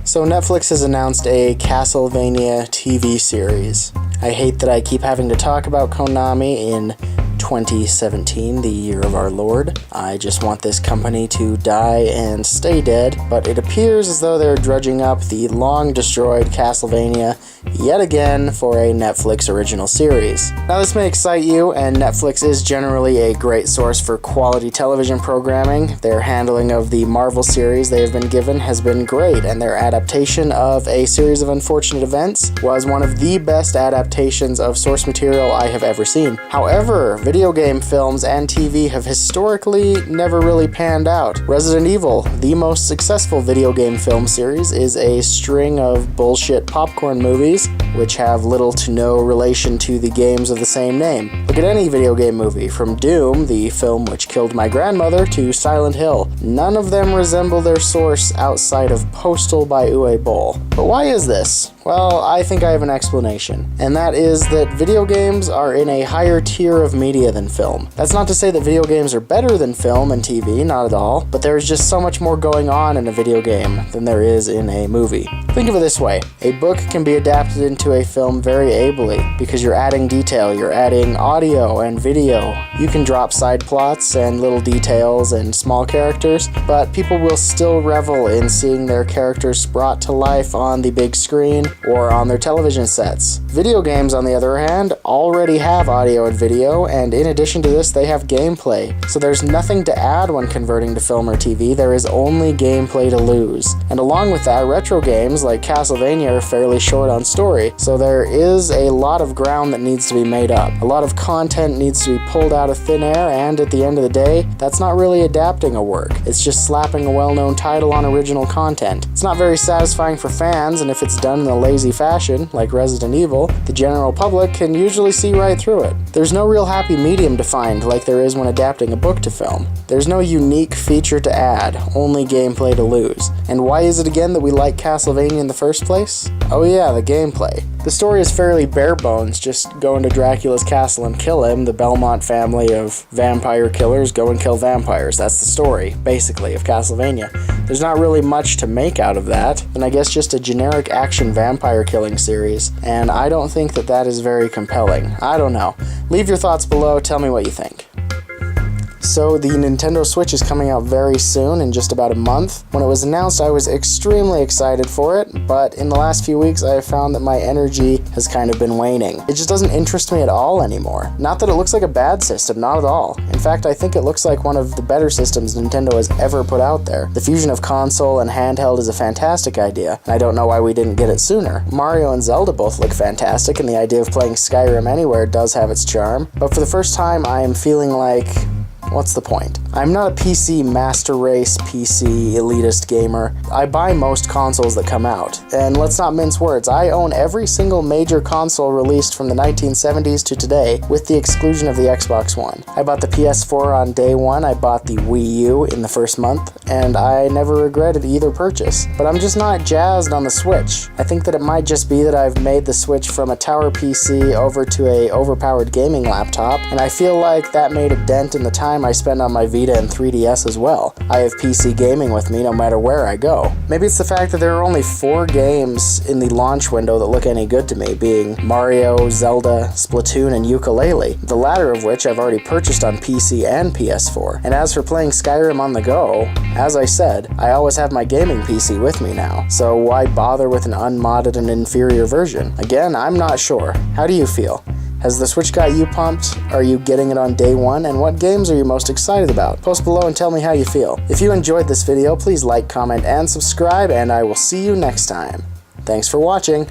So Netflix has announced a Castlevania TV series. I hate that I keep having to talk about Konami in 2017, the year of our Lord. I just want this company to die and stay dead, but it appears as though they're drudging up the long-destroyed Castlevania yet again for a Netflix original series. Now this may excite you, and Netflix is generally a great source for quality television programming. Their handling of the Marvel series they have been given has been great, and their adaptation of A Series of Unfortunate Events was one of the best adaptations of source material I have ever seen. However, video game films and TV have historically never really panned out. Resident Evil, the most successful video game film series, is a string of bullshit popcorn movies which have little to no relation to the games of the same name. Look at any video game movie, from Doom, the film which killed my grandmother, to Silent Hill. None of them resemble their source outside of Postal by Uwe Boll. But why is this? Well, I think I have an explanation, and that is that video games are in a higher tier of media than film. That's not to say that video games are better than film and TV, not at all, but there's just so much more going on in a video game than there is in a movie. Think of it this way: a book can be adapted into a film very ably because you're adding detail, you're adding audio and video. You can drop side plots and little details and small characters, but people will still revel in seeing their characters brought to life on the big screen or on their television sets. Video games, on the other hand, already have audio and video, and in addition to this, they have gameplay. So there's nothing to add when converting to film or TV, there is only gameplay to lose. And along with that, retro games like Castlevania are fairly short on story, so there is a lot of ground that needs to be made up. A lot of content needs to be pulled out of thin air, and at the end of the day, that's not really adapting a work. It's just slapping a well-known title on original content. It's not very satisfying for fans, and if it's done in a lazy fashion, like Resident Evil, the general public can usually see right through it. There's no real happy medium to find like there is when adapting a book to film. There's no unique feature to add, only gameplay to lose. And why is it again that we like Castlevania in the first place? Oh yeah, the gameplay. The story is fairly bare bones, just go into Dracula's castle and kill him. The Belmont family of vampire killers go and kill vampires. That's the story, basically, of Castlevania. There's not really much to make out of that, and I guess just a generic action vampire killing series, and I don't think that that is very compelling. I don't know. Leave your thoughts below, tell me what you think. So the Nintendo Switch is coming out very soon, in just about a month. When it was announced, I was extremely excited for it, but in the last few weeks I have found that my energy has kind of been waning. It just doesn't interest me at all anymore. Not that it looks like a bad system, not at all. In fact, I think it looks like one of the better systems Nintendo has ever put out there. The fusion of console and handheld is a fantastic idea, and I don't know why we didn't get it sooner. Mario and Zelda both look fantastic, and the idea of playing Skyrim anywhere does have its charm, but for the first time I am feeling like, what's the point? I'm not a PC master race, PC elitist gamer. I buy most consoles that come out. And let's not mince words, I own every single major console released from the 1970s to today, with the exclusion of the Xbox One. I bought the PS4 on day one, I bought the Wii U in the first month, and I never regretted either purchase. But I'm just not jazzed on the Switch. I think that it might just be that I've made the Switch from a tower PC over to a overpowered gaming laptop, and I feel like that made a dent in the time I spend on my Vita and 3DS as well. I have PC gaming with me no matter where I go. Maybe it's the fact that there are only 4 games in the launch window that look any good to me, being Mario, Zelda, Splatoon, and Yooka-Laylee, the latter of which I've already purchased on PC and PS4. And as for playing Skyrim on the go, as I said, I always have my gaming PC with me now, so why bother with an unmodded and inferior version? Again, I'm not sure. How do you feel? Has the Switch got you pumped? Are you getting it on day one? And what games are you most excited about? Post below and tell me how you feel. If you enjoyed this video, please like, comment, and subscribe, and I will see you next time. Thanks for watching.